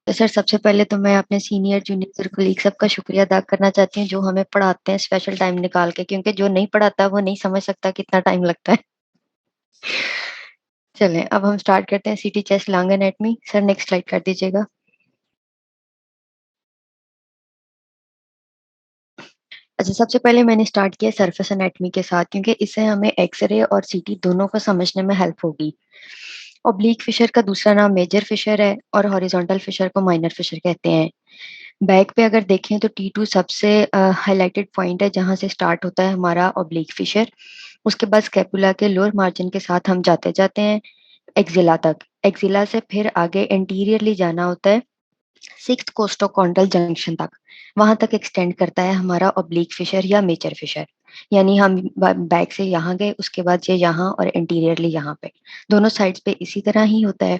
तो सर सबसे पहले तो मैं अपने सीनियर जूनियर कोलीग सबका शुक्रिया अदा करना चाहती हूँ जो हमें पढ़ाते हैं स्पेशल टाइम निकाल के, क्योंकि जो नहीं पढ़ाता वो नहीं समझ सकता कितना टाइम लगता है। चलें अब हम स्टार्ट करते हैं सीटी chest lung anatomy. Sir next slide कर दीजिएगा। अच्छा, सबसे पहले मैंने स्टार्ट किया सरफेस एनाटमी के साथ, क्योंकि इससे हमें एक्सरे और सीटी दोनों को समझने में हेल्प होगी। ओब्लिक फिशर का दूसरा नाम मेजर फिशर है और हॉरिजॉन्टल फिशर को माइनर फिशर कहते हैं। बैक पे अगर देखें तो T2 सबसे हाईलाइटेड पॉइंट है जहां से स्टार्ट होता है हमारा ओब्लिक फिशर। उसके बाद स्कैपुला के लोअर मार्जिन के साथ हम जाते जाते हैं एक्सिला तक। एक्सिला से फिर आगे एंटीरियरली जाना होता है सिक्स्थ कोस्टोकॉन्ड्रल जंक्शन तक। वहां तक एक्सटेंड करता है हमारा ओब्लिक फिशर या मेजर फिशर। यानी हम बैक से यहाँ गए, उसके बाद ये यहाँ और एंटीरियरली यहाँ पे दोनों साइड्स पे इसी तरह ही होता है।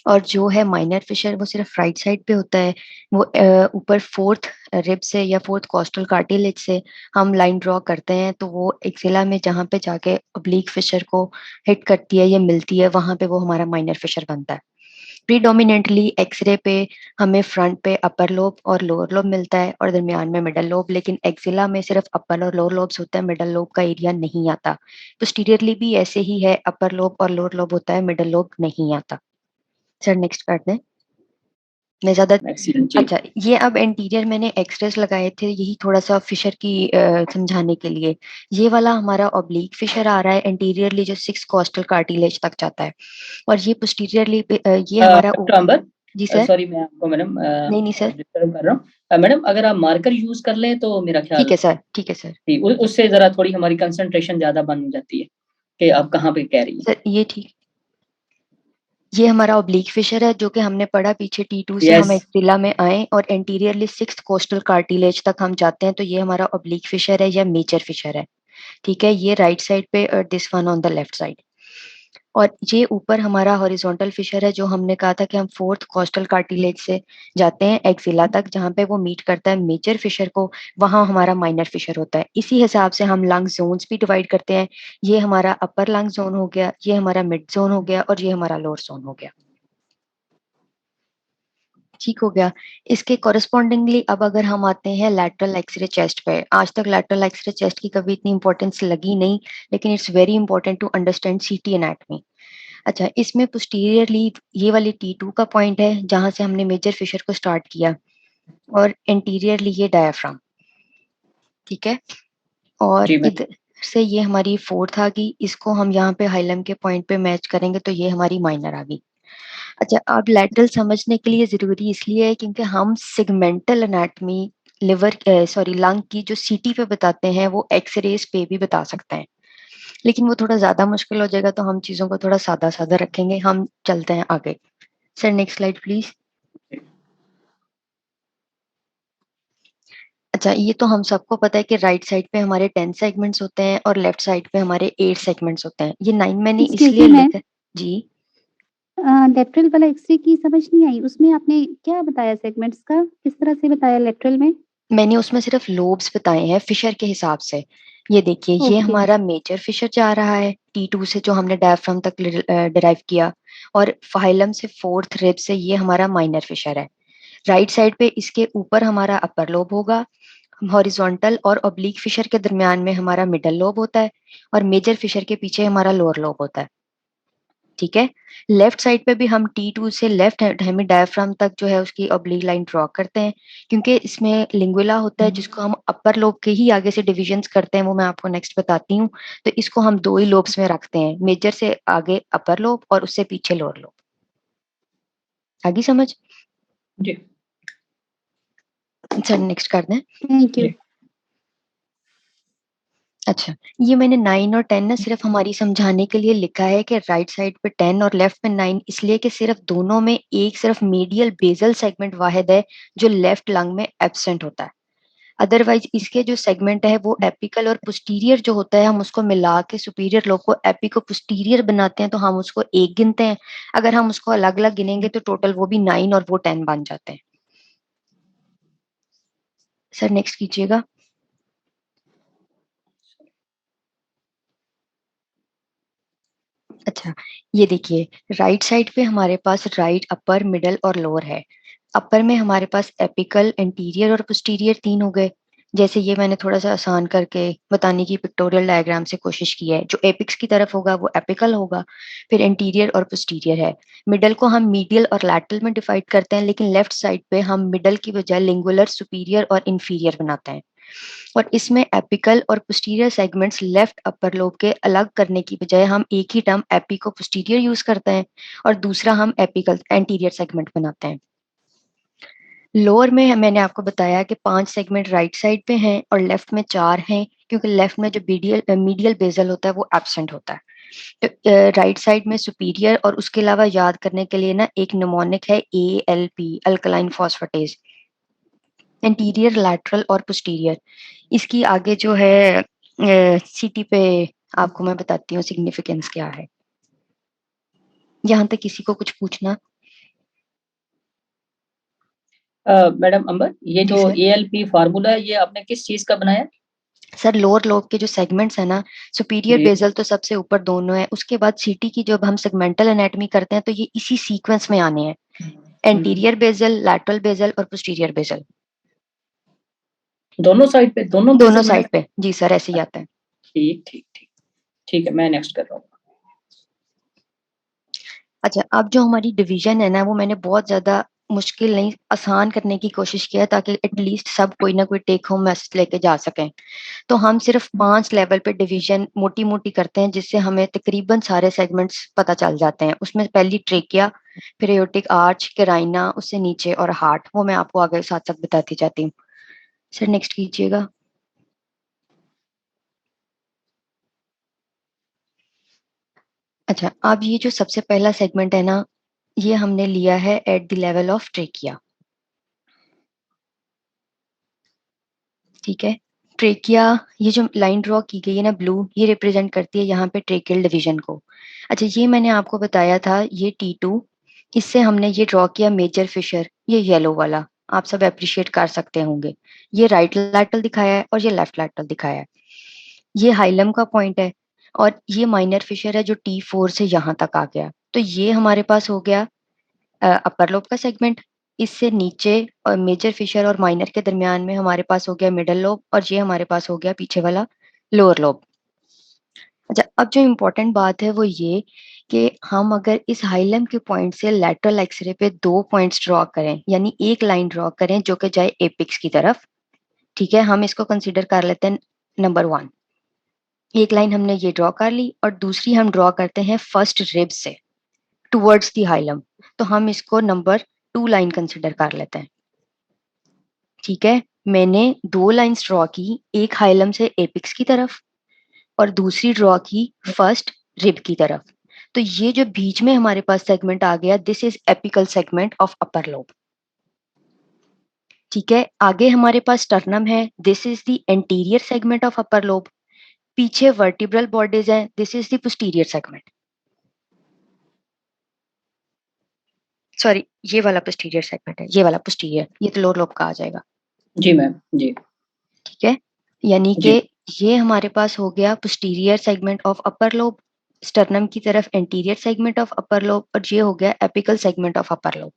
और जो है माइनर फिशर वो सिर्फ राइट साइड पे होता है। वो ऊपर फोर्थ रिब से या फोर्थ कॉस्टल कार्टिलेज से हम लाइन ड्रॉ करते हैं, तो वो एक्सिला में जहाँ पे जाके ओब्लिक फिशर को हिट करती है या मिलती है, वहां पे वो हमारा माइनर फिशर बनता है। प्रीडोमिनेंटली एक्सरे पे हमें फ्रंट पे अपर लोब और लोअर लोब मिलता है और दरमियान में मिडल लोब, लेकिन एक्सिला में सिर्फ अपर और लोअर लोब्स होता है, मिडल लोब का एरिया नहीं आता। पोस्टीरियरली भी ऐसे ही है, अपर लोब और लोअर लोब होता है, मिडल लोब नहीं आता। सर नेक्स्ट कर दें। मैं ज्यादा एक्सीलेंट जी। अच्छा, ये अब एंटीरियर मैंने एक्सरेस लगाए थे यही थोड़ा सा फिशर की समझाने के लिए। ये वाला हमारा ऑब्लिक फिशर आ रहा है एंटीरियरली जो सिक्स कोस्टल कार्टिलेज तक जाता है। और ये पोस्टीरियरली ये हमारा डॉक्टर अंबर, जी सर। सॉरी मैं आपको मैडम नहीं नहीं सर। डिस्टर्ब कर रहा हूँ। मैडम अगर आप मार्कर यूज कर लें तो मेरा ठीक ख्याल है सर, ठीक है सर। उससे जरा थोड़ी हमारी कंसंट्रेशन ज्यादा बन जाती है कि आप कहाँ पे कह रही हैं। सर ये ठीक, ये हमारा ओब्लिक फिशर है जो कि हमने पढ़ा पीछे T2 से यस हम एक्सिला में आए और एंटीरियरली सिक्स्थ कोस्टल कार्टिलेज तक हम जाते हैं, तो ये हमारा ओब्लिक फिशर है या मेजर फिशर है। ठीक है, ये राइट साइड पे और this one on the left side. और ये ऊपर हमारा हॉरिजॉन्टल फिशर है जो हमने कहा था कि हम फोर्थ कोस्टल कार्टिलेज से जाते हैं एक्सिला तक, जहाँ पे वो मीट करता है मेजर फिशर को, वहां हमारा माइनर फिशर होता है। इसी हिसाब से हम लंग जोन्स भी डिवाइड करते हैं। ये हमारा अपर लंग जोन हो गया, ये हमारा मिड जोन हो गया और ये हमारा लोअर जोन हो गया। ठीक हो गया। इसके कॉरेस्पॉन्डिंगली अब अगर हम आते हैं लैटरल एक्सरे चेस्ट पे, आज तक लैटरल एक्सरे चेस्ट की कभी इतनी इंपॉर्टेंस लगी नहीं, लेकिन it's very important to understand CT anatomy. अच्छा, इसमें पोस्टीरियरली ये वाली T2 का पॉइंट है जहां से हमने मेजर फिशर को स्टार्ट किया, और एंटीरियरली ये डायाफ्राम। ठीक है, और जी मैम। इधर से ये हमारी फोर्थ आ गई, इसको हम यहाँ पे हाइलम के पॉइंट पे मैच करेंगे तो ये हमारी माइनर आ गई। अच्छा, अब लैटरल समझने के लिए जरूरी इसलिए है क्योंकि हम segmental anatomy liver sorry lung की जो सीटी पे बताते हैं वो एक्सरेज पे भी बता सकते हैं, लेकिन वो थोड़ा ज्यादा मुश्किल हो जाएगा, तो हम चीजों को थोड़ा सादा सादा रखेंगे। हम चलते हैं आगे। Sir next slide please. अच्छा, ये तो हम सबको पता है कि राइट साइड पे हमारे 10 सेगमेंट्स होते हैं और लेफ्ट साइड पे हमारे 8 सेगमेंट्स होते हैं। ये 9 मैंने एक्सक्यूज इसलिए मी मैम, लिखा है। जी। लेटरल वाला एक्सरे की समझ नहीं आई। उसमें आपने क्या बताया सेगमेंट्स का, किस तरह से बताया लेटरल में? मैंने उसमें सिर्फ लोब्स बताए हैं फिशर के हिसाब से। ये देखिए, ये ओके। हमारा मेजर फिशर जा रहा है T2 से जो हमने डायफ्राम तक डिराइव किया, और फाइलम से फोर्थ रिब से ये हमारा माइनर फिशर है। राइट साइड पे इसके ऊपर हमारा अपर लोब होगा, हॉरिजॉन्टल और ऑब्लिक फिशर के दरमियान में हमारा मिडल लोब होता है, और मेजर फिशर के पीछे हमारा लोअर लोब होता है। ठीक है, लेफ्ट साइड पे भी हम T2 से लेफ्ट हेमी डायफ्राम तक जो है उसकी ऑब्लिक लाइन ड्रॉ करते हैं, क्योंकि इसमें लिंगुला होता है जिसको हम अपर लोब के ही आगे से डिविजन्स करते हैं, वो मैं आपको नेक्स्ट बताती हूँ। तो इसको हम दो ही लोब्स में रखते हैं, मेजर से आगे अपर लोब और उससे पीछे लोअर लोब। आगे समझ। जी सर नेक्स्ट कर दें। Thank you. जी अच्छा, ये मैंने 9 और 10 ना सिर्फ हमारी समझाने के लिए लिखा है कि राइट साइड पे 10 और लेफ्ट पे 9, इसलिए कि सिर्फ दोनों में एक सिर्फ मीडियल बेसल सेगमेंट वाहिद है जो लेफ्ट लंग में एब्सेंट होता है। अदरवाइज इसके जो सेगमेंट है वो एपिकल और पोस्टीरियर जो होता है, हम उसको मिला के सुपीरियर लोब को एपिको पोस्टीरियर बनाते हैं, तो हम उसको एक गिनते हैं। अगर हम उसको अलग अलग गिनेंगे तो टोटल वो भी 9 और वो 10 बन जाते हैं। सर नेक्स्ट कीजिएगा। अच्छा, ये देखिए, राइट साइड पे हमारे पास राइट, अपर, मिडल और लोअर है। अपर में हमारे पास एपिकल, एंटीरियर और पोस्टीरियर 3 हो गए। जैसे ये मैंने थोड़ा-सा आसान करके बताने की पिक्टोरियल डायग्राम से कोशिश की है। जो एपिक्स की तरफ होगा वो एपिकल होगा, फिर एंटीरियर और पोस्टीरियर है। मिडल को हम मीडियल और लैटरल में डिवाइड करते हैं, लेकिन लेफ्ट साइड पे हम मिडल की बजाय लिंगुलर, सुपीरियर और इंफीरियर बनाते हैं। और इसमें एपिकल और posterior segments left upper lobe के अलग करने की बजाय हम एक ही टर्म एपिको पोस्टीरियर यूज करते हैं और दूसरा हम एपिकल एंटीरियर सेगमेंट बनाते हैं। लोअर में मैंने आपको बताया कि 5 सेगमेंट राइट साइड पे हैं और लेफ्ट में 4 हैं, क्योंकि लेफ्ट में जो मीडियल बेजल होता है वो एब्सेंट होता है। तो राइट साइड में सुपीरियर और उसके अलावा याद करने के लिए ना एक निमोनिक है ALP, alkaline phosphatase. Anterior, lateral और पोस्टीरियर। इसकी आगे जो है सीटी पे आपको मैं बताती हूँ सिग्निफिकेंस क्या है। यहाँ तक किसी को कुछ पूछना? मैडम अंबर, ये जी जो सर। ALP फार्मूला है ये आपने किस चीज का बनाया? सर, लोअर लोब के जो सेगमेंट्स है ना, सुपीरियर जी बेसल तो सबसे ऊपर दोनों है, उसके बाद सीटी की जब हम सेगमेंटल एनाटॉमी करते हैं तो ये इसी सीक्वेंस में आने हैं। एंटीरियर बेसल, लैटरल बेसल और पोस्टीरियर बेसल। दोनों साइड पे, दोनों दोनों बेसल में? साइड पे जी सर, ऐसे ही आता है। ठीक ठीक ठीक। ठीक है, मैं नेक्स्ट कर रहा हूँ। अच्छा, अब जो हमारी डिवीजन है ना, वो मैंने बहुत ज्यादा मुश्किल नहीं, आसान करने की कोशिश किया ताकि एटलीस्ट सब कोई ना कोई टेक होम मैसेज लेके जा सकें। तो हम सिर्फ 5 लेवल पे डिवीजन मोटी मोटी करते हैं, जिससे हमें तकरीबन सारे सेगमेंट्स पता चल जाते हैं। उसमें पहली ट्रेकिया, फिर एओर्टिक आर्च, कैराइना, उससे नीचे और हार्ट। वो मैं आपको आगे साथ साथ बताती जाती हूँ। सर नेक्स्ट कीजिएगा। अच्छा, अब ये जो सबसे पहला सेगमेंट है ना, ये हमने लिया है at the level of trachea. ठीक है। ट्रेकिया, ये जो लाइन ड्रॉ की गई है ना ब्लू, ये रिप्रेजेंट करती है यहाँ पे ट्रेकियल डिवीजन को। अच्छा, ये मैंने आपको बताया था, ये T2, इससे हमने ये ड्रॉ किया मेजर फिशर, ये येलो वाला। आप सब अप्रिशिएट कर सकते होंगे। ये राइट लैटरल दिखाया है और ये लेफ्ट लैटरल दिखाया है। ये हाइलम का पॉइंट है और ये माइनर फिशर है जो T4 से यहाँ तक आ गया। तो ये हमारे पास हो गया अपर लोब का सेगमेंट। इससे नीचे और मेजर फिशर और माइनर के दरमियान में हमारे पास हो गया मिडल लोब और ये हमारे पास हो गया पीछे वाला लोअर लोब। अच्छा, अब जो इम्पोर्टेंट बात है वो ये कि हम अगर इस हाइलम के पॉइंट से लैटरल एक्सरे पे 2 पॉइंट्स ड्रॉ करें, यानी एक लाइन ड्रॉ करें जो कि जाए एपिक्स की तरफ। ठीक है, हम इसको कंसीडर कर लेते हैं नंबर 1। एक लाइन हमने ये ड्रॉ कर ली और दूसरी हम ड्रॉ करते हैं फर्स्ट रिब से टुवर्ड्स द हाइलम। तो हम इसको नंबर 2 लाइन कंसीडर कर लेते हैं। ठीक है, मैंने 2 लाइंस ड्रॉ की, एक हाइलम से एपिक्स की तरफ और दूसरी ड्रॉ की फर्स्ट रिब की तरफ। तो ये जो बीच में हमारे पास सेगमेंट आ गया, this is apical segment of upper lobe. ठीक है, आगे हमारे पास स्टर्नम है, this is the anterior segment of upper lobe. पीछे वर्टिब्रल बॉडीज है, this is the posterior segment. Sorry, ये वाला पोस्टीरियर सेगमेंट है, ये वाला पोस्टीरियर, ये तो लोअर लोब का आ जाएगा। जी मैम, जी। ठीक है, यानी कि जी ये हमारे पास हो गया posterior segment of upper lobe, sternum की तरफ anterior segment of upper lobe और ये हो गया apical segment of upper lobe.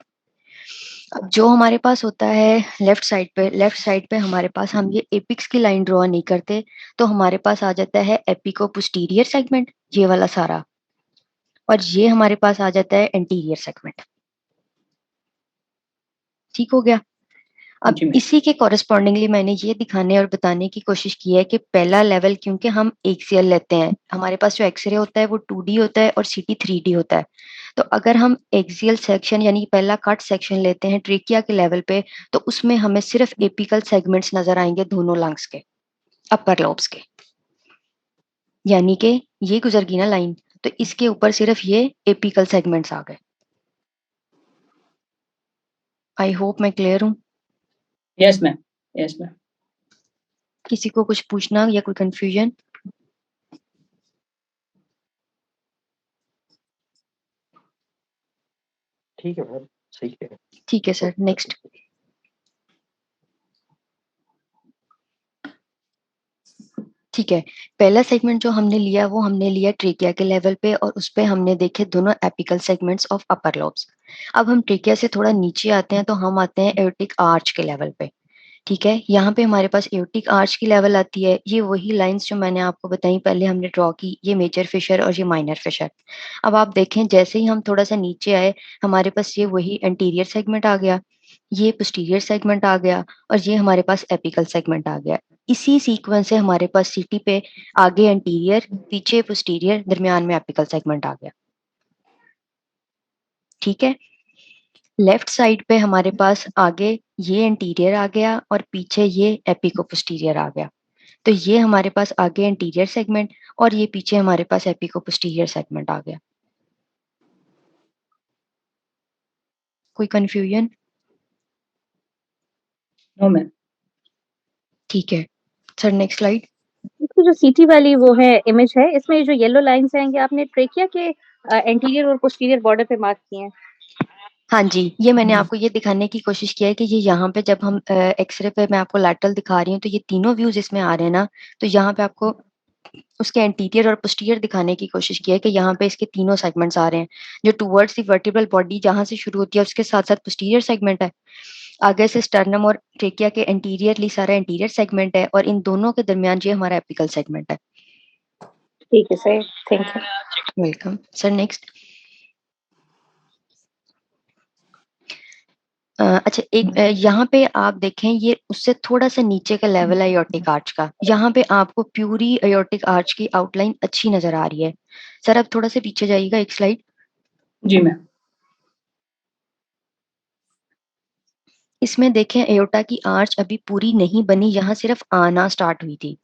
अब जो हमारे पास होता है लेफ्ट साइड पे हमारे पास हम ये एपिक्स की लाइन ड्रॉ नहीं करते, तो हमारे पास आ जाता है एपिको पोस्टीरियर सेगमेंट, ये वाला सारा, और ये हमारे पास आ जाता है एंटीरियर सेगमेंट। ठीक हो गया। अब जी मैम। इसी के कॉरेस्पॉन्डिंगली मैंने ये दिखाने और बताने की कोशिश की है कि पहला लेवल, क्योंकि हम एक्सियल लेते हैं, हमारे पास जो एक्सरे होता है वो 2D होता है और सीटी 3D होता है। तो अगर हम एक्सियल सेक्शन यानी पहला कट सेक्शन लेते हैं ट्रेकिया के लेवल पे, तो उसमें हमें सिर्फ एपिकल सेगमेंट्स नजर आएंगे दोनों लंग्स के, अपर लोब्स के। यानी कि ये गुजर गई ना लाइन, तो इसके ऊपर सिर्फ ये एपिकल सेगमेंट्स आ गए। आई होप मैं क्लियर हूँ। Yes ma'am, yes ma'am. किसी को कुछ पूछना या कोई कंफ्यूजन? ठीक है मैम, सही है। ठीक है सर, नेक्स्ट। ठीक है, पहला सेगमेंट जो हमने लिया वो हमने लिया ट्रेकिया के लेवल पे और उस पे हमने देखे दोनों apical segments of upper lobes. अब हम ट्रेकिया से थोड़ा नीचे आते हैं तो हम आते हैं एओर्टिक आर्च के लेवल पे। ठीक है, यहाँ पे हमारे पास एओर्टिक आर्च की लेवल आती है। ये वही लाइंस जो मैंने आपको बताई पहले हमने ड्रॉ की, ये मेजर फिशर और ये माइनर फिशर। अब आप देखें जैसे ही हम थोड़ा सा नीचे आए हमारे पास ये वही एंटीरियर सेगमेंट आ गया, ये पोस्टीरियर सेगमेंट आ गया और ये हमारे पास एपिकल सेगमेंट आ गया। इसी सीक्वेंस से हमारे पास सीटी पे आगे एंटीरियर, पीछे पोस्टीरियर, दरमियान में एपिकल सेगमेंट आ गया। ठीक है, लेफ्ट साइड पे हमारे पास आगे ये एंटीरियर आ गया और पीछे ये एपिको पोस्टीरियर आ गया। तो ये हमारे पास आगे एंटीरियर सेगमेंट और ये पीछे हमारे पास एपिको पोस्टीरियर सेगमेंट आ गया। कोई कंफ्यूजन? No ma'am. ठीक है सर, नेक्स्ट स्लाइड। इसकी जो सीटी वाली वो है इमेज है, इसमें ये जो येलो लाइन्स हैं ये आपने ट्रेकिया के एंटीरियर और पोस्टीरियर बॉर्डर पे मार्क किए हैं। हाँ जी, ये मैंने आपको ये दिखाने की कोशिश किया है कि ये यहाँ पे जब हम एक्सरे पे मैं आपको लैटरल दिखा रही हूँ तो ये तीनों व्यूज इसमें आ रहे हैं ना, तो यहाँ पे आपको उसके एंटीरियर और पोस्टीरियर दिखाने की कोशिश की है कि यहाँ पे इसके तीनों सेगमेंट्स आ रहे हैं। जो टुवर्ड्स द वर्टिब्रल बॉडी जहाँ से शुरू होती है उसके साथ साथ पोस्टीरियर सेगमेंट है, आगे से स्टर्नम और ट्रेकिया के एंटीरियरली सारा एंटीरियर सेगमेंट है और इन दोनों के दरमियान ये हमारा एपिकल सेगमेंट है। ठीक है sir, thank you. Welcome sir. Next अच्छा, एक यहाँ पे आप देखें ये उससे थोड़ा सा नीचे का लेवल है एयोर्टिक आर्च का। यहाँ पे आपको प्यूरी एयोर्टिक आर्च की आउटलाइन अच्छी नजर आ रही है। सर अब थोड़ा सा पीछे जाइएगा एक स्लाइड। जी मैम। इसमें देखें एयोर्टा की आर्च अभी पूरी नहीं बनी, यहाँ सिर्फ आना स्टार्ट हुई थी।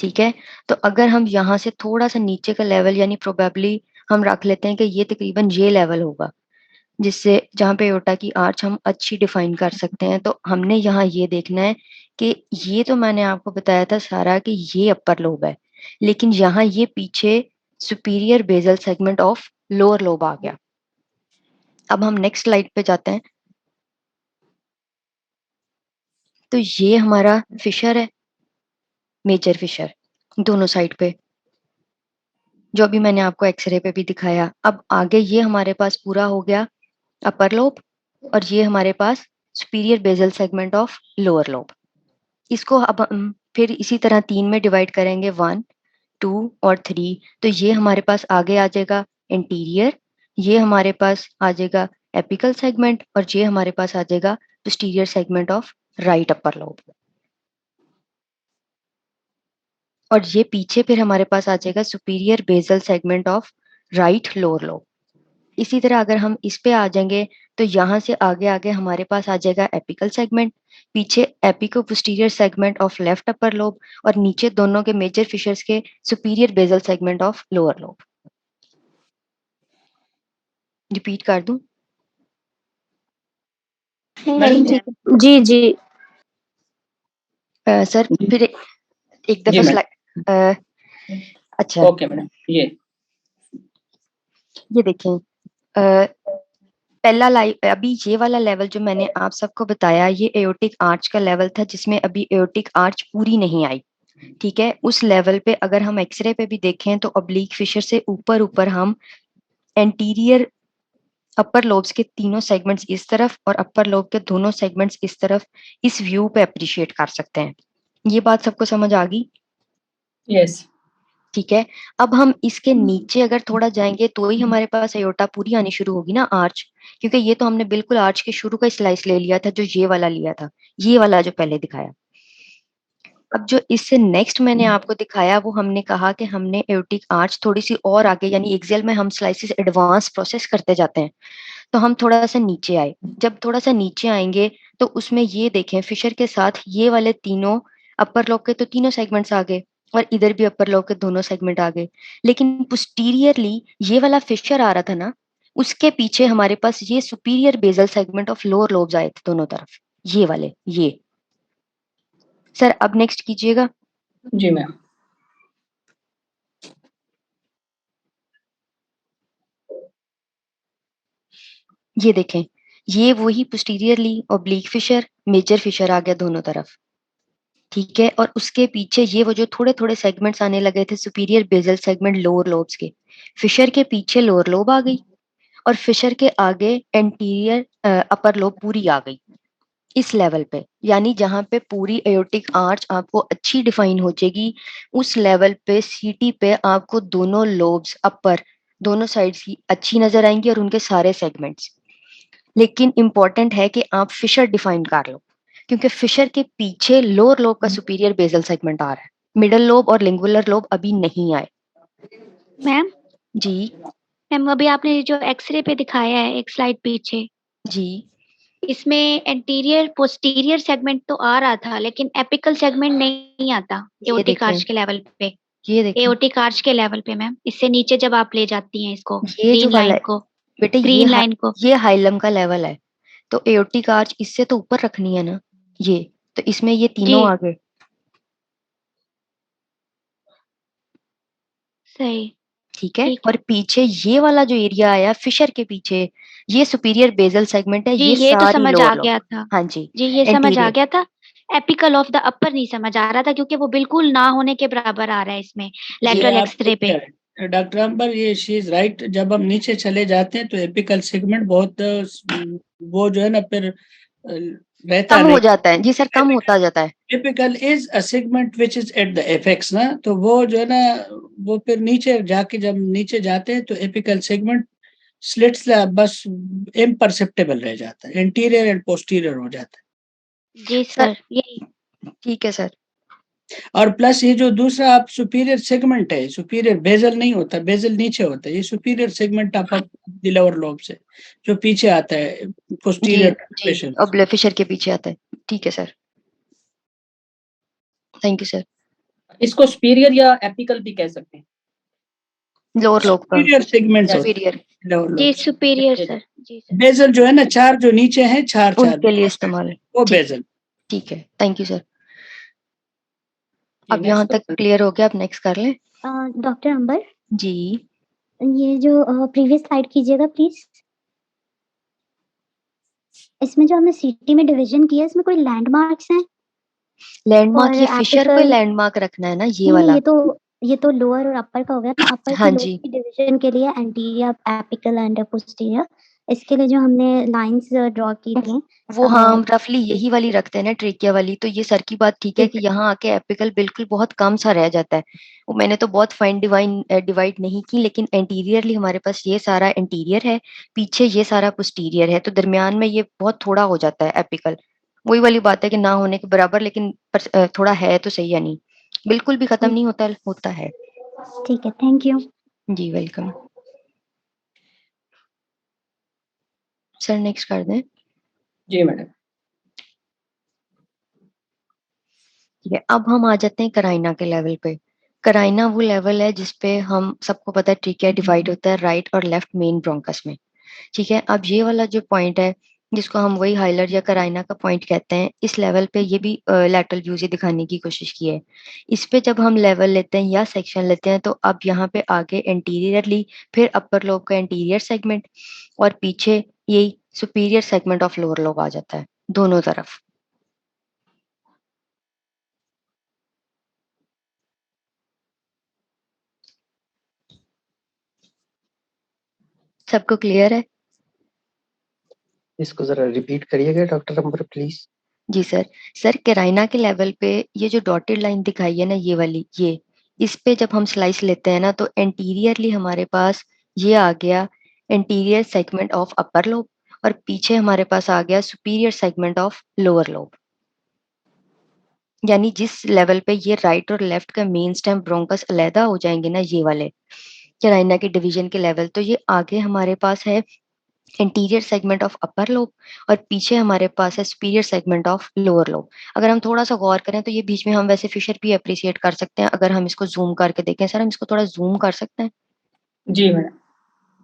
ठीक है, तो अगर हम यहाँ से थोड़ा सा नीचे का लेवल यानी प्रोबेबली हम रख लेते हैं कि ये तकरीबन ये लेवल होगा जिससे जहाँ पे एयोर्टा की आर्च हम अच्छी डिफाइन कर सकते हैं। तो हमने यहाँ ये देखना है कि ये तो मैंने आपको बताया था सारा कि ये अपर लोब है, लेकिन यहाँ ये पीछे superior basal segment of lower lobe आ गया। अब हम नेक्स्ट स्लाइड पे जाते हैं। तो ये हमारा फिशर है, मेजर फिशर दोनों साइड पे, जो अभी मैंने आपको एक्सरे पे भी दिखाया। अब आगे ये हमारे पास पूरा हो गया अपर लोब और ये हमारे पास superior basal segment of lower lobe. इसको अब हम फिर इसी तरह 3 में डिवाइड करेंगे, 1, 2 और 3। तो ये हमारे पास आगे आ जाएगा इंटीरियर, ये हमारे पास आ जाएगा एपिकल सेगमेंट और ये हमारे पास आ जाएगा posterior segment of right upper lobe. और ये पीछे फिर हमारे पास आ जाएगा superior basal segment of right lower lobe. इसी तरह अगर हम इस पे आ जाएंगे तो यहाँ से आगे आगे हमारे पास आ जाएगा एपिकल सेगमेंट, पीछे apicoposterior segment of left upper lobe और नीचे दोनों के मेजर फिशर्स के superior basal segment of lower lobe. Repeat कर दूं? मैडम जी जी। सर फिर एक जी दफा मैडम। स्लाइड। अच्छा ओके मैडम। ये देखें, पहला अभी ये वाला लेवल जो मैंने आप सबको बताया ये एओर्टिक आर्च का लेवल था जिसमें अभी एओर्टिक आर्च पूरी नहीं आई। ठीक है, उस लेवल पे अगर हम एक्सरे पे भी देखें तो ऑब्लिक फिशर से ऊपर ऊपर हम एंटीरियर अपर लोब्स के तीनों सेगमेंट्स इस तरफ और अपर लोब के दोनों सेगमेंट्स इस तरफ इस व्यू पे अप्रिशिएट कर सकते हैं। ये बात सबको समझ आ गई? यस। ठीक है, अब हम इसके नीचे अगर थोड़ा जाएंगे तो ही हमारे पास एयोर्टा पूरी आनी शुरू होगी ना आर्च, क्योंकि ये तो हमने बिल्कुल आर्च के शुरू का स्लाइस ले लिया था जो ये वाला लिया था, ये वाला जो पहले दिखाया। अब जो इससे नेक्स्ट मैंने आपको दिखाया वो हमने कहा कि हमने एयोर्टिक आर्च थोड़ी सी और आगे यानी एक्सेल में हम स्लाइसिस एडवांस प्रोसेस करते जाते हैं, तो हम थोड़ा सा नीचे आए। जब थोड़ा सा नीचे आएंगे तो उसमें ये देखें फिशर के साथ ये वाले तीनों अपर लोब के तो तीनों सेगमेंट्स आ गए और इधर भी अपर लोब के दोनों सेगमेंट आ गए, लेकिन पोस्टीरियरली ये वाला फिशर आ रहा था ना, उसके पीछे हमारे पास ये superior basal segment of lower lobes आए थे दोनों तरफ, ये वाले ये। सर अब नेक्स्ट कीजिएगा। जी मैम। ये देखें, ये वही posteriorly oblique fissure major fissure आ गया दोनों तरफ। ठीक है, और उसके पीछे ये वो जो थोड़े थोड़े सेगमेंट्स आने लगे थे, superior basal segment lower lobes के, फिशर के पीछे लोअर लोब आ गई और फिशर के आगे एंटीरियर अपर लोब पूरी आ गई इस लेवल पे, यानी जहां पे पूरी एयोटिक आर्च आपको अच्छी डिफाइन हो जाएगी, उस लेवल पे सीटी पे आपको दोनों लोब्स अपर दोनों साइड्स की अच्छी नजर आएंगी और उनके सारे सेगमेंट्स। लेकिन इंपॉर्टेंट है कि आप फिशर डिफाइन कर लो, क्योंकि फिशर के पीछे लोअर लोब का सुपीरियर बेजल सेगमेंट आ रहा है, मिडल लोब और लिंगुलर लोब अभी नहीं आए। मैम जी मैम अभी आपने जो एक्सरे पे दिखाया है एक स्लाइड पीछे, जी इसमें एंटीरियर पोस्टीरियर सेगमेंट तो आ रहा था लेकिन एपिकल सेगमेंट नहीं आता ये एओटिक देखें, आर्च के लेवल पे। ये देखें, एओटिक आर्च के लेवल पे मैम, इससे नीचे जब आप ले जाती हैं इसको ये जो ग्रीन वाला लाइन है को, बेटे, ग्रीन लाइन को, ये हाइलम का लेवल है, तो एओटिक आर्च इससे तो ऊपर रखनी है ना, ये तो इसमें ये जी तीनों आ गए। सही, ठीक है, ठीक है और पीछे ये वाला जो एरिया आया फिशर के पीछे, ये सुपीरियर बेजल सेगमेंट है, जी, ये ये तो सारी समझ लोअर आ लोब। गया था। हाँ जी, जी ये समझ आ एंटीरियर। गया था। एपिकल ऑफ द अपर नहीं समझ आ रहा था क्योंकि वो बिल्कुल ना होने के बराबर आ रहा है इसमें जी ये लेटरल आप एक्सरे पे। डॉक्टर अंबर, ये शी इज राइट। जब हम नीचे चले जाते हैं तो एपिकल सेगमेंट बहुत वो जो है ना फिर रहता कम हो नहीं। जाता है जी सर, कम होता जाता है। Typical is a segment which is at the apex ना, तो वो जो है ना वो फिर नीचे जाके जब नीचे जाते हैं तो एपिकल सेगमेंट स्लिट्स बस इम्परसेप्टेबल रह जाता है, इंटीरियर एंड पोस्टीरियर हो जाता जी सर सर यही। ठीक है सर। है। और प्लस ये जो दूसरा आप सुपीरियर सेगमेंट है, सुपीरियर बेजल नहीं होता, बेजल नीचे होता है, ये सुपीरियर सेगमेंट आप लोअर लोब से जो पीछे आता है जी पोस्टीरियर जी, अब फिशर के पीछे आता है। ठीक है सर, थैंक यू सर। इसको सुपीरियर या एपिकल भी कह सकते हैं। लोअर लोब का सुपीरियर सेगमेंट्स होते सुपीरियर, हैं लोअर जी लोब से। सुपीरियर सर, जी सर। बेजल जो है ना चार जो नीचे हैं, चार चार उनके लिए इस्तेमाल है। वो ठीक, बेजल। ठीक है, थैंक यू सर। जी अब यहाँ नेक्स्ट तक क्लियर हो गया, अब नेक्स्ट कर लें। डॉक्टर अंबर, जी ये जो प्रीवियस स्लाइड कीजिएगा प्लीज। इसमें जो हमने सिटी में डिवीजन किया, इसमें कोई लैंडमार्क्स हैं? लैंडमार्क, और ये फिशर को एपिकल लैंडमार्क रखना है ना, ये नहीं, वाला। ये तो लोअर और अपर का हो गया, तो अपर हाँ की लोअर जी, की डिवीजन के लिए एंटीरियर, एपिकल एंड पोस्टीरियर, इसके लिए जो हमने लाइंस ड्रॉ की थी। वो हाँ हम रफली यही वाली रखते हैं ना, ट्रेकिया वाली। तो ये सर की बात ठीक है कि यहाँ आके एपिकल बिल्कुल बहुत कम सा रह जाता है। वो मैंने तो बहुत फाइन डिवाइड नहीं की, लेकिन एंटीरियरली हमारे पास ये सारा एंटीरियर है, पीछे ये सारा पोस्टीरियर है, तो दरमियान में ये बहुत थोड़ा हो जाता है एपिकल। वही वाली बात है कि ना होने के बराबर, लेकिन थोड़ा है तो सही है, नहीं बिल्कुल भी खत्म नहीं होता, होता है। ठीक है, थैंक यू। जी वेलकम सर, नेक्स्ट कर दें। जी मैडम। ठीक है, अब हम आ जाते हैं कराइना के लेवल पे। कराइना वो लेवल है जिसपे हम सबको पता है ट्रिकिया डिवाइड होता है राइट और लेफ्ट मेन ब्रोंकस में। ठीक है, अब ये वाला जो पॉइंट है जिसको हम वही हाइलर या कराइना का पॉइंट कहते हैं, इस लेवल पे ये भी लैटरल व्यू से दिखाने की कोशिश की है। इस पे जब हम लेवल लेते हैं या सेक्शन लेते हैं, तो अब यहाँ पे आगे एंटीरियरली फिर अपर लोब का एंटीरियर सेगमेंट और पीछे यही superior segment of lower lobe आ जाता है दोनों तरफ। सबको क्लियर है? इसको जरा रिपीट करिएगा डॉक्टर अंबर प्लीज। जी सर। सर केराइना के लेवल पे ये जो डॉटेड लाइन दिखाई है ना, ये वाली, ये इस पे जब हम स्लाइस लेते हैं ना, तो एंटीरियरली हमारे पास ये आ गया anterior segment of upper lobe और पीछे हमारे पास आ गया superior segment of lower lobe. यानी जिस लेवल पे ये राइट और लेफ्ट का मेन स्टेम ब्रोंकस अलहदा हो जाएंगे ना, ये वाले केराइना के डिवीजन के लेवल, तो ये आगे हमारे पास है interior segment of upper lobe और पीछे हमारे पास है superior segment of lower lobe. अगर हम थोड़ा सा गौर करें तो ये बीच में हम वैसे फिशर भी अप्रिशिएट कर सकते हैं। अगर हम इसको जूम करके देखें, सर हम इसको थोड़ा जूम कर सकते हैं? जी मैडम।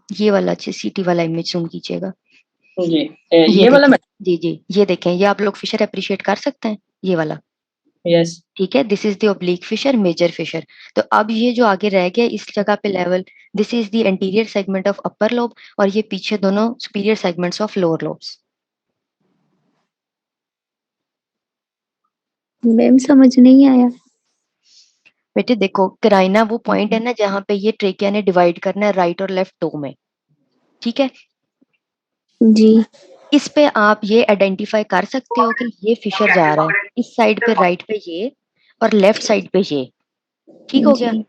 ये वाला सीटी वाला इमेज जूम कीजिएगा। जी ये ये वाला देखें, मैडम। जी जी ये देखें, ये आप लोग फिशर अप्रिशिएट कर सकते हैं, ये वाला। यस। ठीक है, this is the oblique fissure, major fissure. तो अब ये जो आगे रह गया इस जगह पे level, this is the anterior segment of upper lobe और ये पीछे दोनों superior segments of lower lobes. Ma'am समझ नहीं आया। बेटे देखो, कराइना वो पॉइंट है ना जहाँ पे ये ट्रेकिया ने डिवाइड करना है राइट और लेफ्ट टो में, ठीक है। जी। इस पे आप ये आइडेंटिफाई कर सकते हो कि ये फिशर जा रहा है इस साइड पे, राइट पे ये और लेफ्ट साइड पे ये, ठीक हो गया। जी।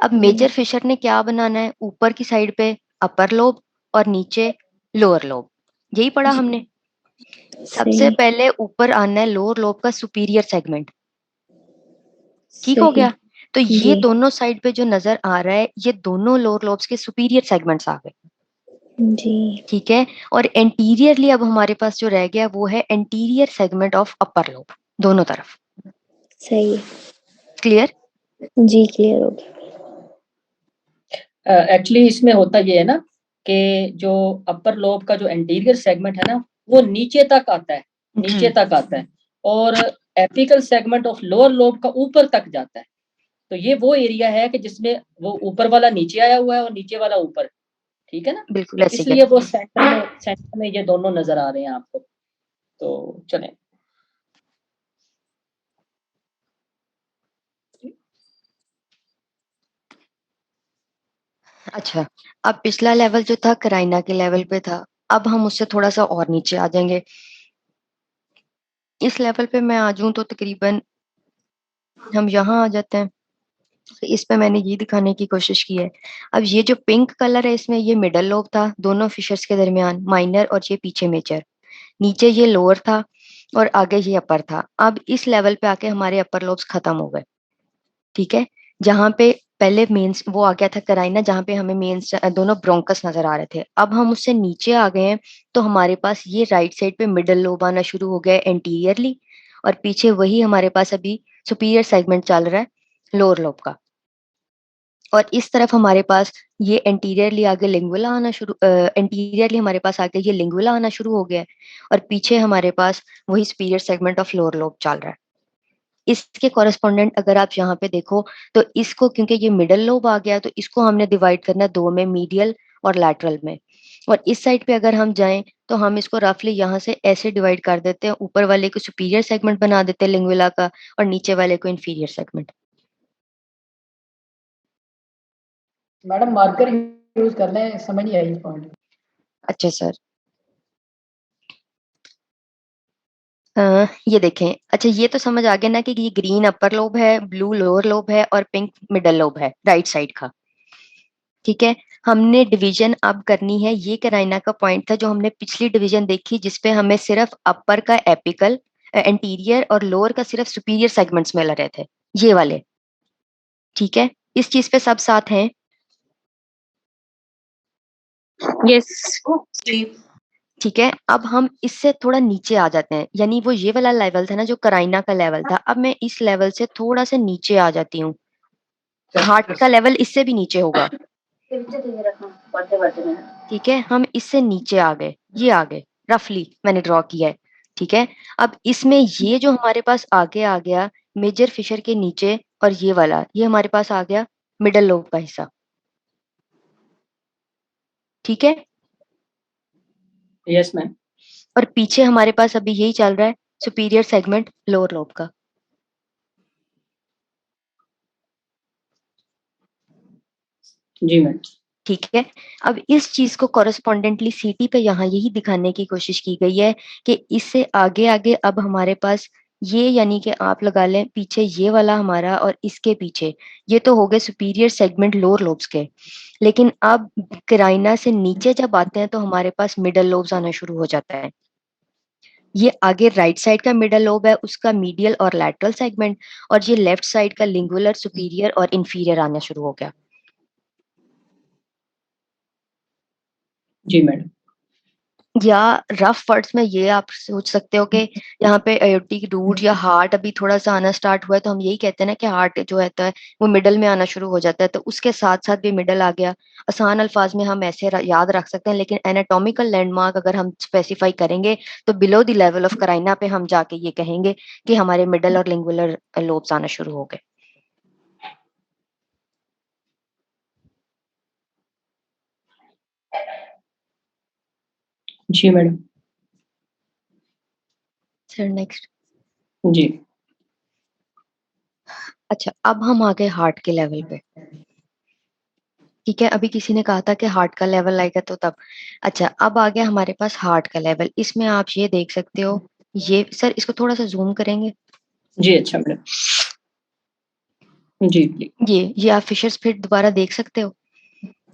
अब मेजर फिशर ने क्या बनाना है, ऊपर की साइड पे अपर लोब और नीचे लोअर लोब, यही पढ़ा जी। हमने। सबसे सही। पहले ऊपर आना है लोअर लोब का सुपीरियर सेगमेंट, ठीक हो सही। गया। तो ये जी। दोनों साइड पे जो नजर आ रहा है, ये दोनों लोअर लोब्स के सुपीरियर सेगमेंट्स आ गए, जी। ठीक है। और एंटीरियरली अब हमारे पास जो रह गया वो है anterior segment of upper lobe, दोनों तरफ। सही। क्लियर? जी क्लियर हो गया। एक्चुअली इसमें होता ये है ना कि जो अपर लोब का जो एंटीरियर सेगमेंट है ना वो नीचे तक आता है, नीचे तक आता है, और apical segment of lower lobe का ऊपर तक जाता है। तो ये वो एरिया है कि जिसमें वो ऊपर वाला नीचे आया हुआ है और नीचे वाला ऊपर, ठीक है ना। बिल्कुल तो ऐसे ही है। इसलिए वो सेंटर में ये दोनों नजर आ रहे हैं आपको। तो चलें, अच्छा, अब पिछला लेवल जो था कराइना के लेवल पे था, अब हम उससे थोड़ा सा और नीचे आ जाएंगे। इस लेवल पे मैं आ जाऊं तो तकरीबन हम यहाँ आ जाते हैं। तो इस पे मैंने ये दिखाने की कोशिश की है। अब ये जो पिंक कलर है इसमें, ये मिडल लोब था दोनों फिशर्स के दरमियान, माइनर, और ये पीछे मेजर। नीचे ये लोअर था और आगे ये अपर था। अब इस लेवल पे आके हमारे अपर लोब्स खत्म हो गए, ठीक है। जहाँ पे पहले मेंस वो आ गया था कराइना, जहाँ पे हमें मेंस दोनों ब्रोंकस नजर आ रहे थे, अब हम उससे नीचे आ गए हैं। तो हमारे पास ये राइट साइड पे मिडल लोब आना शुरू हो गया है एंटीरियरली, और पीछे वही हमारे पास अभी सुपीरियर सेगमेंट चल रहा है लोअर लोब का। और इस तरफ हमारे पास ये एंटीरियरली आगे लिंगुला आना शुरू, एंटीरियरली हमारे पास आगे ये लिंगुला आना शुरू हो गया है, और पीछे हमारे पास वही superior segment of lower lobe चल रहा है। इसके कॉरेस्पॉन्डेंट अगर आप यहाँ पे देखो तो इसको, क्योंकि ये मिडल लोब आ गया, तो इसको हमने डिवाइड करना है दो में, मीडियल और लैटरल में। और इस साइड पे अगर हम जाएं तो हम इसको रफली यहाँ से ऐसे डिवाइड कर देते हैं, ऊपर वाले को सुपीरियर सेगमेंट बना देते हैं लिंगुला का, और नीचे वाले को inferior segment. Madam marker use कर लें, समझ नहीं आई इस पॉइंट। अच्छा सर, ये देखें। अच्छा, ये तो समझ आ गया ना कि ये ग्रीन अपर लोब है, ब्लू लोअर लोब है और पिंक मिडल लोब है राइट साइड का, ठीक है। हमने डिवीजन अब करनी है, ये कराइना का पॉइंट था जो हमने पिछली डिवीजन देखी, जिसपे हमें सिर्फ अपर का एपिकल, एंटीरियर और लोअर का सिर्फ सुपीरियर सेगमेंट्स मिल रहे थे, ये वाले, ठीक है। इस चीज पे सब साथ हैं। यस। ठीक है, अब हम इससे थोड़ा नीचे आ जाते हैं, यानी वो ये वाला लेवल था ना जो कराइना का लेवल था, अब मैं इस लेवल से थोड़ा सा नीचे आ जाती हूँ। हार्ट का लेवल इससे भी नीचे होगा, ठीक है। हम इससे नीचे आ गए, ये आ गए, रफली मैंने ड्रॉ किया है, ठीक है। अब इसमें ये जो हमारे पास आगे आ गया मेजर फिशर के नीचे, और ये वाला ये हमारे पास आ गया मिडल लोब का हिस्सा, ठीक है। Yes ma'am. और पीछे हमारे पास अभी यही चल रहा है सुपीरियर सेगमेंट लोअर लोब का। जी मैम। ठीक है। अब इस चीज को कॉरेस्पॉन्डेंटली सीटी पे यहाँ यही दिखाने की कोशिश की गई है कि इससे आगे आगे अब हमारे पास ये, यानी कि आप लगा लें पीछे ये वाला हमारा, और इसके पीछे ये तो हो गए सुपीरियर सेगमेंट लोअर लोब्स के। लेकिन अब कराइना से नीचे जब आते हैं तो हमारे पास मिडल लोब्स आना शुरू हो जाता है। ये आगे राइट साइड का मिडल लोब है, उसका मीडियल और लैटरल सेगमेंट, और ये लेफ्ट साइड का लिंगुलर, सुपीरियर और इंफीरियर आना शुरू हो गया। जी मैडम। या रफ वर्ड्स में ये आप सोच सकते हो कि यहाँ पे एयोर्टिक रूट या हार्ट अभी थोड़ा सा आना स्टार्ट हुआ है, तो हम यही कहते हैं ना कि हार्ट जो रहता है वो मिडल में आना शुरू हो जाता है, तो उसके साथ साथ भी मिडल आ गया। आसान अल्फाज में हम ऐसे याद रख सकते हैं, लेकिन एनाटॉमिकल लैंडमार्क अगर हम स्पेसिफाई करेंगे तो बिलो द लेवल ऑफ कराइना पे हम जाके ये कहेंगे कि हमारे मिडल और लिंगुलर लोब्स आना शुरू हो गए। जी मैडम। Sir next. जी। अच्छा, अब हम आ गए हार्ट के लेवल पे। ठीक है, अभी किसी ने कहा था कि हार्ट का लेवल आएगा तो तब। अच्छा, अब आ गया हमारे पास हार्ट का लेवल। इसमें आप ये देख सकते हो, ये सर इसको थोड़ा सा जूम करेंगे। जी अच्छा मैडम, जी प्लीज। ये आप फिशर्स फिर दोबारा देख सकते हो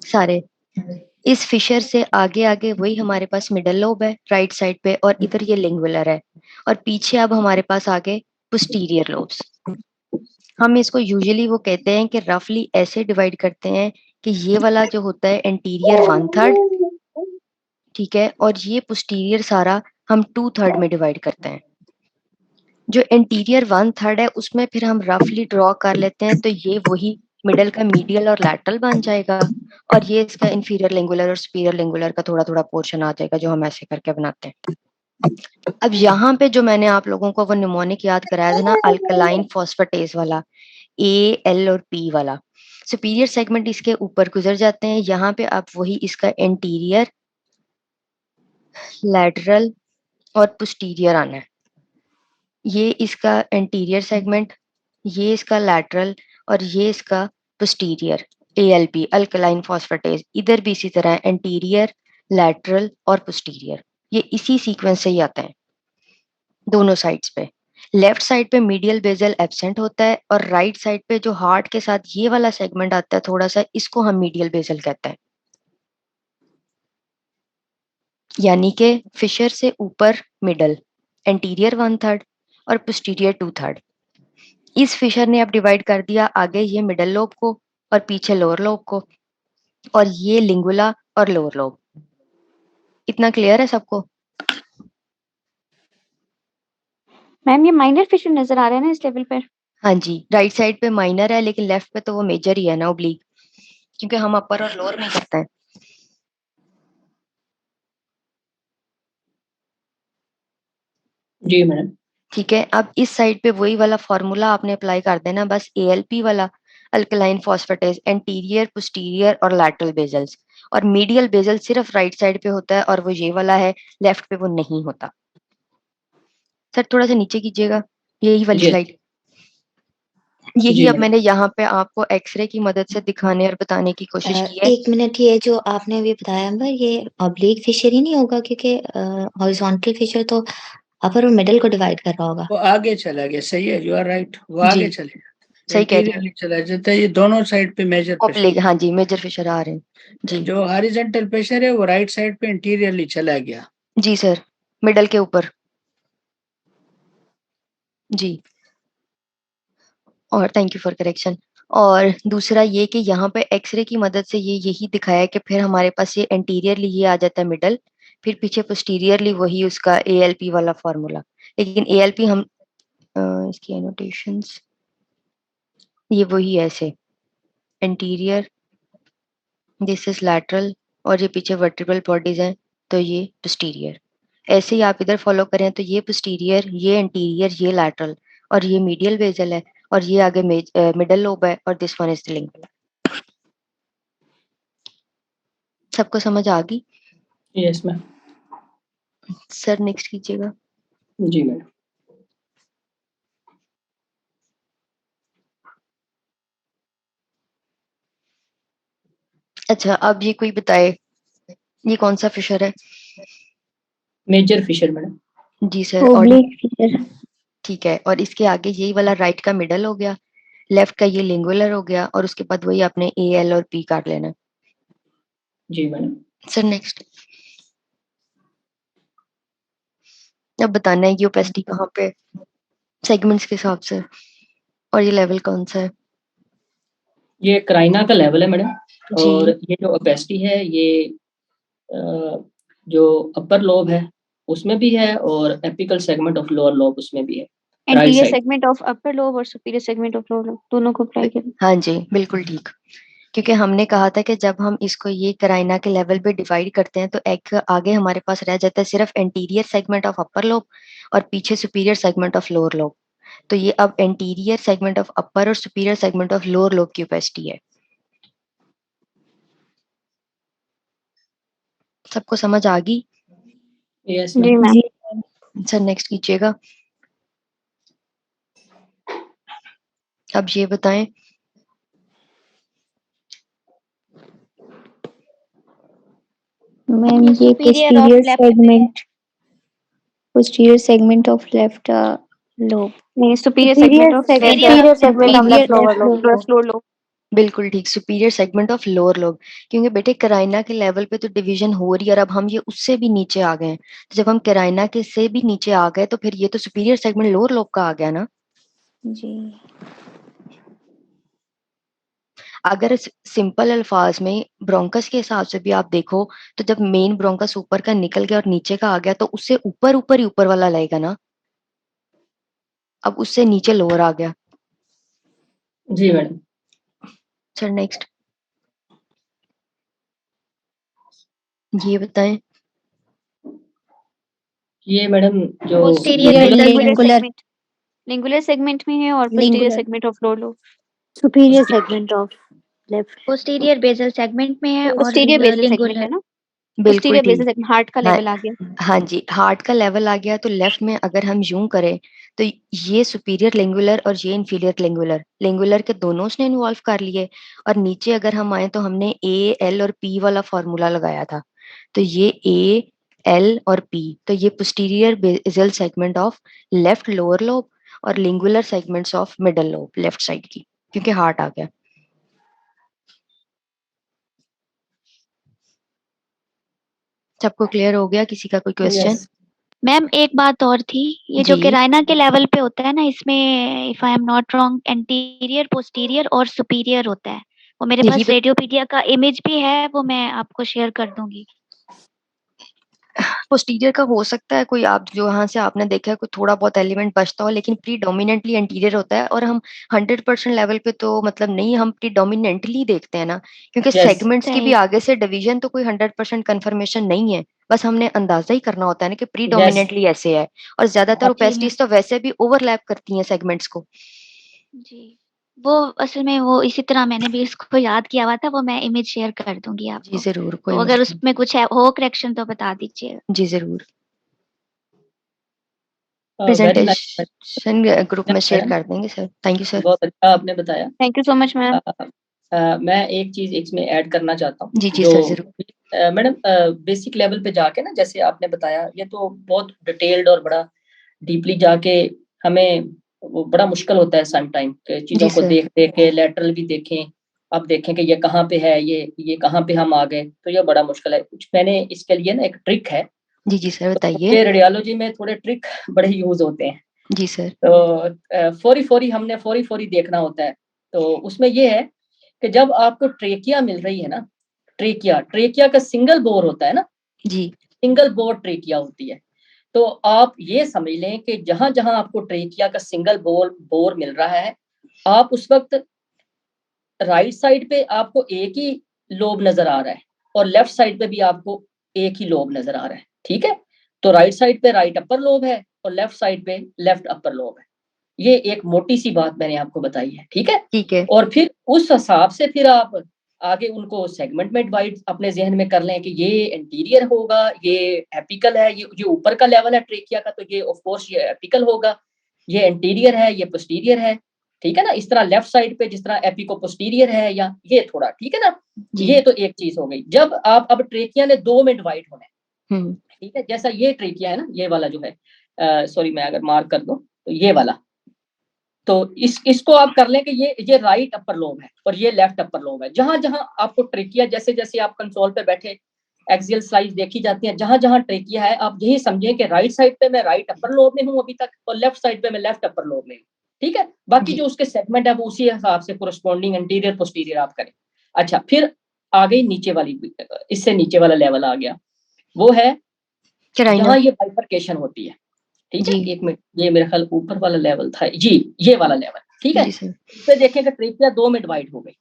सारे। इस फिशर से आगे आगे वही हमारे पास मिडल लोब है राइट साइड पे, और इधर ये लिंगुलर है, और पीछे अब हमारे पास आगे पोस्टीरियर लोब्स। हम इसको यूजुअली वो कहते हैं कि रफली ऐसे डिवाइड करते हैं कि ये वाला जो होता है एंटीरियर 1/3, ठीक है, और ये पोस्टीरियर सारा हम 2/3 में डिवाइड करते हैं। जो इंटीरियर 1/3 है उसमें फिर हम रफली ड्रॉ कर लेते हैं, तो ये वही मिडल का मीडियल और लैटरल बन जाएगा, और ये इसका इंफीरियर लिंगुलर और सुपीरियर लिंगुलर का थोड़ा थोड़ा पोर्शन आ जाएगा जो हम ऐसे करके बनाते हैं। अब यहाँ पे जो मैंने आप लोगों को वो निमोनिक याद कराया था ना, अल्कलाइन फॉस्फेटेज वाला, ए एल और पी वाला, सुपीरियर सेगमेंट इसके ऊपर गुजर जाते हैं। यहाँ पे आप वही इसका इंटीरियर, लैटरल और पोस्टीरियर आना है। ये इसका इंटीरियर सेगमेंट, ये इसका लैटरल, और ये इसका पोस्टीरियर एएलपी अल्कलाइन फॉस्फेटेज। इधर भी इसी तरह इंटीरियर, लैटरल और पोस्टीरियर, ये इसी सीक्वेंस से ही आते हैं दोनों साइड्स पे। लेफ्ट साइड पे मीडियल बेजल एब्सेंट होता है, और राइट साइड पे जो हार्ट के साथ ये वाला सेगमेंट आता है थोड़ा सा, इसको हम मीडियल बेजल कहते हैं। यानी कि फिशर से ऊपर मिडल, एंटीरियर 1/3 और पोस्टीरियर 2/3। इस फिशर ने अब डिवाइड कर दिया आगे ये मिडल लोब को और पीछे लोअर लोब को, और ये लिंगुला और लोअर लोब। इतना क्लियर है सबको? मैम ये माइनर फिशर नजर आ रहा है ना इस लेवल पर? हाँ जी, राइट साइड पे माइनर है, लेकिन लेफ्ट पे तो वो मेजर ही है ना, ओब्लिक, क्योंकि हम अपर और लोअर में करते हैं। जी मैडम। ठीक है, अब इस साइड पे वही वाला फॉर्मूला आपने अप्लाई कर देना, बस एएलपी वाला, अल्कलाइन फॉस्फेटेज, एंटीरियर, पोस्टीरियर और लैटरल बेजल्स, और मीडियल बेजल सिर्फ राइट साइड पे होता है, और वो ये वाला है, लेफ्ट पे वो नहीं होता। सर थोड़ा सा नीचे कीजिएगा, यही वाली जी स्लाइड। यही जी अब मैडम। मैंने यहाँ पे आपको एक्सरे की मदद से दिखाने और बताने की कोशिश की है। 1 मिनट, ये जो आपने अभी बताया अम्बर, ये ऑब्लिक फिशर ही नहीं होगा, क्योंकि हॉरिजॉन्टल फिशर तो अपर और मिडल को डिवाइड कर रहा होगा। वो आगे चला गया, सही है, यू आर राइट, वो जी, आगे चले गया, सही कह रही इंटीरियरली चला जाता है, ये दोनों साइड पे मेजर प्रेशर। ऑब्लिक, हाँ जी, मेजर फिशर आ रहे हैं जी। जो हॉरिजॉन्टल प्रेशर है वो राइट साइड पे इंटीरियरली चला गया। जी सर, मिडल के ऊपर जी। और थैंक यू फॉर करेक्शन। और दूसरा ये कि यहाँ पे एक्सरे की मदद से ये यही दिखाया कि फिर हमारे पास ये एंटीरियरली ये आ जाता है मिडल, फिर पीछे पोस्टीरियरली वही उसका एएलपी वाला फॉर्मूला। लेकिन एएलपी हम इसकी एनोटेशंस ये वही है ऐसे, एंटीरियर, दिस इज लैटरल, और ये पीछे वर्टिब्रल बॉडीज हैं, तो ये पोस्टीरियर। ऐसे ही आप इधर फॉलो करें तो ये पोस्टीरियर, ये एंटीरियर, ये लैटरल, और ये मीडियल बेजल है, और ये आगे मिडल लोब है, और दिस वन इज द लिंगुला। सबको समझ आ गई? Yes ma'am. सर नेक्स्ट कीजिएगा। जी मैडम। अच्छा, अब ये कोई बताए ये कौन सा फिशर है? Major fissure madam. जी सर। और ओब्लिक फिशर। ठीक है, और इसके आगे यही वाला राइट का मिडल हो गया, लेफ्ट का ये लिंगुलर हो गया, और उसके बाद वही आपने ए एल और पी काट लेना। जी मैडम। Sir next. अब बताना है ये ओपेसिटी कहाँ पे, सेगमेंट्स के हिसाब से, और ये लेवल कौन सा है? ये क्राइना का लेवल है मैडम, जी। और ये जो ओपेसिटी है ये जो अपर लोब है उसमें भी है, और apical segment of lower lobe उसमें भी है, right anterior side. Segment of upper lobe और superior segment of lower lobe दोनों को अप्लाई करें। हाँ जी, बिल्कुल ठीक, क्योंकि हमने कहा था कि जब हम इसको ये कराइना के लेवल पे डिवाइड करते हैं तो एक आगे हमारे पास रह जाता है सिर्फ anterior segment of upper lobe, और पीछे superior segment of lower lobe. तो ये अब एंटीरियर सेगमेंट ऑफ अपर और superior segment of lower lobe की ओपेसिटी है। सबको समझ आ गई? यस जी मैम। मैम। सर नेक्स्ट कीजिएगा। अब ये बताएं। मैम ये ये superior of left posterior segment of left lobe. नहीं, superior Superior segment of segment superior of segment of left lower lobe, lower lobe. Lower lobe. बिल्कुल ठीक, superior segment of lower lobe. क्योंकि बेटे कराइना के लेवल पे तो डिवीजन हो रही है, और अब हम ये उससे भी नीचे आ गए हैं। तो जब हम कराइना के से भी नीचे आ गए तो फिर ये तो सुपीरियर सेगमेंट लोअर लोब का आ गया ना। जी। अगर सिंपल अल्फाज में ब्रोंकस के हिसाब से भी आप देखो, तो जब मेन ब्रोंकस ऊपर का निकल गया और नीचे का आ गया तो उससे ऊपर ऊपर ही ऊपर वाला लगेगा ना। अब उससे नीचे लोअर आ गया। जी मैडम। सर नेक्स्ट ये बताएं। ये मैडम जो Posterior लिंगुलर सेगमेंट में है और posterior Lingular. Segment of lower lobe. Superior segment of left. posterior basal segment में है और पोस्टीरियर बेसल सेगमेंट है lingular ना, बिल्कुल पोस्टीरियर बेसल ठीक। सेगमेंट हार्ट का हाँ, लेवल आ गया। हाँ जी, हार्ट का लेवल आ गया। तो लेफ्ट में अगर हम यूं करें तो ये सुपीरियर लिंगुलर और ये इंफीरियर लिंगुलर, लिंगुलर के दोनों उसने इन्वॉल्व कर लिए। और नीचे अगर हम आए तो हमने ए एल और पी वाला फॉर्मूला लगाया था। तो ये ए एल और पी, तो ये posterior basal segment of left lower lobe और lingular segments of middle lobe left side की, क्योंकि हार्ट आ गया। सबको क्लियर हो गया? किसी का कोई क्वेश्चन? यस मैम एक बात और थी, ये जो जी केराइना के लेवल पे होता है ना, इसमें if I am not wrong anterior posterior और सुपीरियर होता है। वो मेरे यही पास रेडियोपीडिया का इमेज भी है, वो मैं आपको शेयर कर दूंगी। पोस्टीरियर का हो सकता है कोई, आप जो यहाँ से आपने देखा है कोई थोड़ा बहुत एलिमेंट बचता हो, लेकिन प्रीडोमिनेंटली एंटीरियर होता है। और हम 100% लेवल पे तो मतलब नहीं, हम प्रीडोमिनेंटली देखते हैं ना, क्योंकि यस सेगमेंट्स की भी सही। आगे से डिवीजन तो कोई 100% कंफर्मेशन नहीं है। बस हमने अंदाजा ही करना होता है ना कि यस प्रीडोमिनेंटली ऐसे है। और ज्यादातर जी ओपेसिटीज तो वैसे भी ओवरलैप करती हैं सेगमेंट्स को। जी, वो असल में वो इसी तरह मैंने भी इसको याद किया हुआ था, वो मैं इमेज शेयर कर दूंगी जी आपको। जरूर, तो कोई अगर मसला उसमें कुछ है हो करेक्शन तो बता दीजिएगा। नहीं। जी जरूर, वेरी नाइस प्रेजेंटेशन ग्रुप में शेयर मैडम, कर देंगे सर। Thank you sir. बहुत अच्छा आपने बताया। Thank you so much ma'am. मैं एक चीज इसमें ऐड करना चाहता हूँ जी जी जो सर जरूर। मैडम बेसिक लेवल पे जाके ना, जैसे आपने बताया, ये तो बहुत डिटेल्ड और बड़ा डीपली जाके हमें वो बड़ा मुश्किल होता है सम टाइम के चीजों जी को सर। देख देख के लेटरल भी देखें, अब देखें कि ये कहाँ पे है, ये कहाँ पे हम आ गए, तो ये बड़ा मुश्किल है। कुछ मैंने इसके लिए ना एक ट्रिक है, जी जी सर तो बताइए। ये रेडियोलॉजी में थोड़े ट्रिक बड़े यूज होते हैं। जी सर। तो फौरी फौरी हमने फौरी फौरी देखना होता है। तो उसमें ये है कि जब आपको ट्रेकिया मिल रही है ना, ट्रेकिया ट्रेकिया का सिंगल बोर होता है ना, जी सिंगल बोर ट्रेकिया होती है। तो आप ये समझ लें कि जहां जहां आपको ट्रेकिया का सिंगल बोर मिल रहा है, आप उस वक्त राइट साइड पे आपको एक ही लोब नजर आ रहा है और लेफ्ट साइड पे भी आपको एक ही लोब नजर आ रहा है। ठीक है, तो राइट साइड पे राइट अपर लोब है और लेफ्ट साइड पे लेफ्ट अपर लोब है। ये एक मोटी सी बात मैंने आपको बताई है। ठीक है, ठीक है। और फिर उस हिसाब से फिर आप आगे उनको सेगमेंट में डिवाइड अपने जहन में कर लें कि ये एंटीरियर होगा, ये एपिकल है, ये ऊपर का लेवल है ट्रेकिया का, तो ये ऑफ कोर्स ये एपिकल होगा, ये एंटीरियर है, ये पोस्टीरियर है। ठीक है ना, इस तरह लेफ्ट साइड पे जिस तरह एपिको पोस्टीरियर है या ये थोड़ा, ठीक है ना। जी ये तो एक चीज हो गई। जब आप अब ट्रेकिया ने दो में डिवाइड होना है, हम्म ठीक है, जैसा ये ट्रेकिया है ना, ये वाला जो है, सॉरी मैं अगर मार्क कर दूं तो ये वाला, तो इसको आप कर लें कि ये राइट अपर लोब है और ये लेफ्ट अपर लोब है। जहां जहां आपको ट्रेकिया, जैसे जैसे आप कंसोल पे बैठे एक्सियल स्लाइड देखी जाती हैं, जहां जहां ट्रेकिया है आप यही समझें कि राइट साइड पे मैं राइट अपर लोब में हूं अभी तक और लेफ्ट साइड पे मैं लेफ्ट अपर लोब में हूं। ठीक है, बाकी जी जो उसके सेगमेंट है वो उसी हिसाब से कोरस्पॉन्डिंग एंटीरियर पोस्टीरियर आप करें। अच्छा, फिर आ गई नीचे वाली, इससे नीचे वाला लेवल आ गया, वो है कराइना। जहां ये बाइफरकेशन होती है। ठीक है, जी एक मिनट, ये मेरे ख्याल ऊपर वाला लेवल था जी, ये वाला लेवल। ठीक है, जी सर। इस पे देखें कि ट्रेकिया दो में डिवाइड हो गई।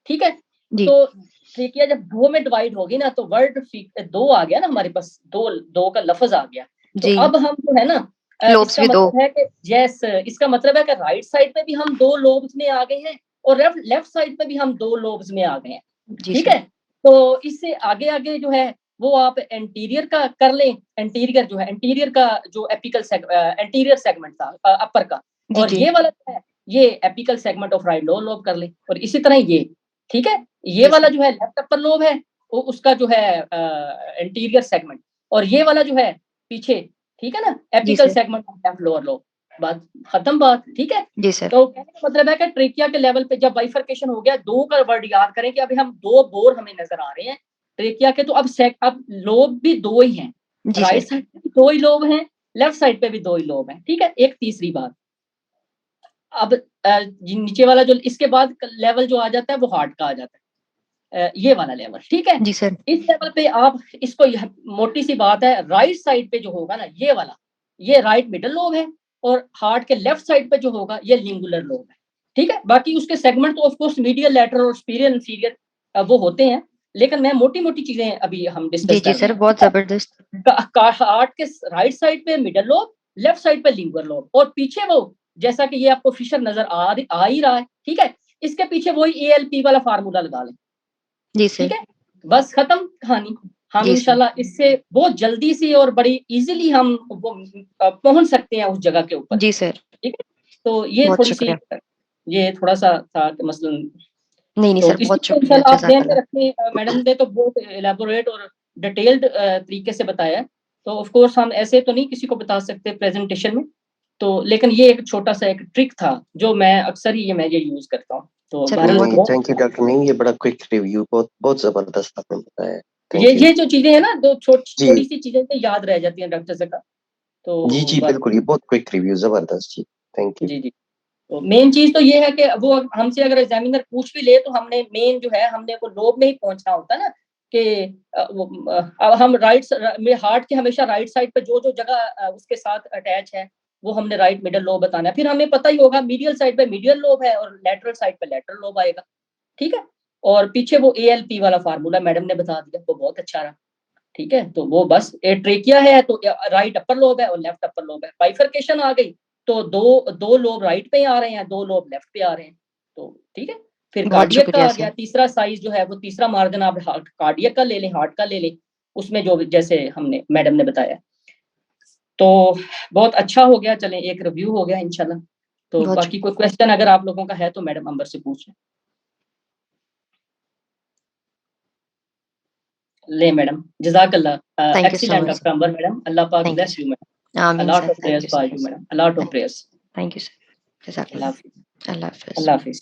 ठीक है, जी तो ट्रेकिया जब दो में डिवाइड होगी ना, तो वर्ड दो आ गया ना हमारे पास, दो दो का लफ्ज आ गया। तो जी अब हम जो है ना, लोब्स इसका भी दो। मतलब है कि यस, इसका मतलब है कि राइट साइड पे भी हम दो लोब्स में आ गए हैं और लेफ्ट साइड पे भी हम दो लोब्स में आ गए हैं। जी ठीक सर। है, तो इससे आगे आगे जो है वो आप एंटीरियर का कर लें। एंटीरियर जो है, एंटीरियर का जो एपिकल एंटीरियर सेगमेंट था अपर का, जी और जी ये वाला जो है ये apical segment of right lower lobe कर ले, और इसी तरह ये, ठीक है, ये जी वाला सर। जो है लेफ्ट अपर लोब है, वो उसका जो है एंटीरियर सेगमेंट, और ये वाला जो है पीछे, ठीक है ना, जी apical sir. Segment of left lower lobe. बात खत्म बात, ठीक है। जी सर। तो कहने का मतलब है कि ट्रेकिया के लेवल पे जब बाइफर्केशन हो गया, दो का वर्ड याद करें कि अभी हम दो बोर हमें नजर आ रहे हैं ट्रेकिया के, तो अब लोब भी दो ही हैं, जी राइट सर। साइड पे भी दो ही लोब हैं, लेफ्ट साइड पे भी दो ही लोब हैं, ठीक है। एक तीसरी बात, अब नीचे वाला जो इसके बाद लेवल जो आ जाता है वो हार्ट का आ जाता है, ये वाला लेवल, ठीक है। जी सर। इस लेवल पे आप इसको, मोटी सी बात है, राइट साइड पे जो होगा ना ये वाला, ये राइट मिडल लोब है, और हार्ट के लेफ्ट साइड पे जो होगा ये लिंगुलर लोब है, ठीक है। बाकी उसके सेगमेंट तो ऑफ कोर्स मीडियल, लैटरल और सुपीरियर इंफीरियर वो होते हैं, लेकिन मैं मोटी मोटी चीजें अभी हम जी डिस्कस जी कर रहे सर, हैं, बहुत ठीक है। जबरदस्त। हार्ट के राइट साइड पे मिडल लोब, लेफ्ट साइड पे लिंगुलर लोब, और पीछे वो, जैसा कि ये आपको फिशर नजर आ ही रहा है, ठीक है, इसके पीछे वही ALP वाला फार्मूला लगा लें, जी ठीक सर। है, बस खत्म कहानी। हम जी सर। इंशाल्लाह इससे बहुत जल्दी से और बड़ी इजीली हम वो पहुंच सकते हैं उस जगह के ऊपर, जी सर। ठीक है। तो ये बहुत थोड़ी सी, शुक्रिया। ये थोड़ा सा था कि मसलन, नहीं नहीं तो सर, इसी बहुत को शुक्रिया, इंशाल्लाह आप ध्यान में जज़ाकल्लाह। रखें। मैडम ने तो बहुत एलाबोरेट और डिटेल्ड तरीके से बताया है, तो ऑफ कोर्स हम ऐसे तो नहीं किसी को बता सकते प्रेजेंटेशन में, तो लेकिन ये एक छोटा सा एक ट्रिक था जो मैं अक्सर ही मैं ये यूज करता हूँ। तो सर बहरहाल बहुत नहीं, थैंक यू डॉक्टर। नहीं, ये बड़ा क्विक रिव्यू, बहुत बहुत जबरदस्त आपने बताया। Thank you. ये जो चीजें हैं ना, दो जी थोड़ी सी चीजें तो याद रह जाती हैं डॉक्टर से का, तो जी जी, बस बिल्कुल, ये बहुत क्विक रिव्यू, जबरदस्त जी। Thank you. जी जी। तो मेन चीज तो ये है कि वो हमसे अगर एग्जामिनर पूछ भी ले तो हमने मेन जो है हमने वो लोब में ही पहुंचना होता है ना, कि अब हम हार्ट के हमेशा राइट साइड पे जो जो जगह उसके साथ अटैच है वो हमने राइट मिडल लोब बताना है। फिर हमें पता ही होगा मीडियल साइड पे मीडियल लोब है और लेटरल साइड पे लेटरल लोब आएगा, ठीक है। और पीछे वो ALP वाला फार्मूला मैडम ने बता दिया, वो बहुत अच्छा रहा, ठीक है। तो वो बस ट्रेकिया है तो राइट अपर लोब है और लेफ्ट अपर लोब है, बाइफर्केशन आ गई तो दो लोब राइट पे आ रहे हैं, दो लोब लेफ्ट पे आ रहे हैं, तो ठीक है। फिर बहुत कार्डियक का शुक्रिया आ गया, सर। तीसरा साइज जो है वो तीसरा मार्जिन आप कार्डियक का ले लें, हार्ट का ले लें, उसमें जो जैसे हमने मैडम ने बताया, तो बहुत अच्छा हो गया। चलें, एक रिव्यू हो गया इंशाल्लाह। तो बहुत बाकी कोई क्वेश्चन अगर आप लोगों का है तो मैडम अंबर से पूछ ले मैडम। जज़ाकल्लाह, thank you so excellent much doctor Ambar madam, Allah पाक thank you bless sir. You madam, a आमीन lot sir, of thank prayers you for sir. you madam, a lot of prayers। Thank you sir, Allah जज़ाकल्लाह। हाफिज़, अल्लाह हाफ़िज़। अल्लाह हाफिज़।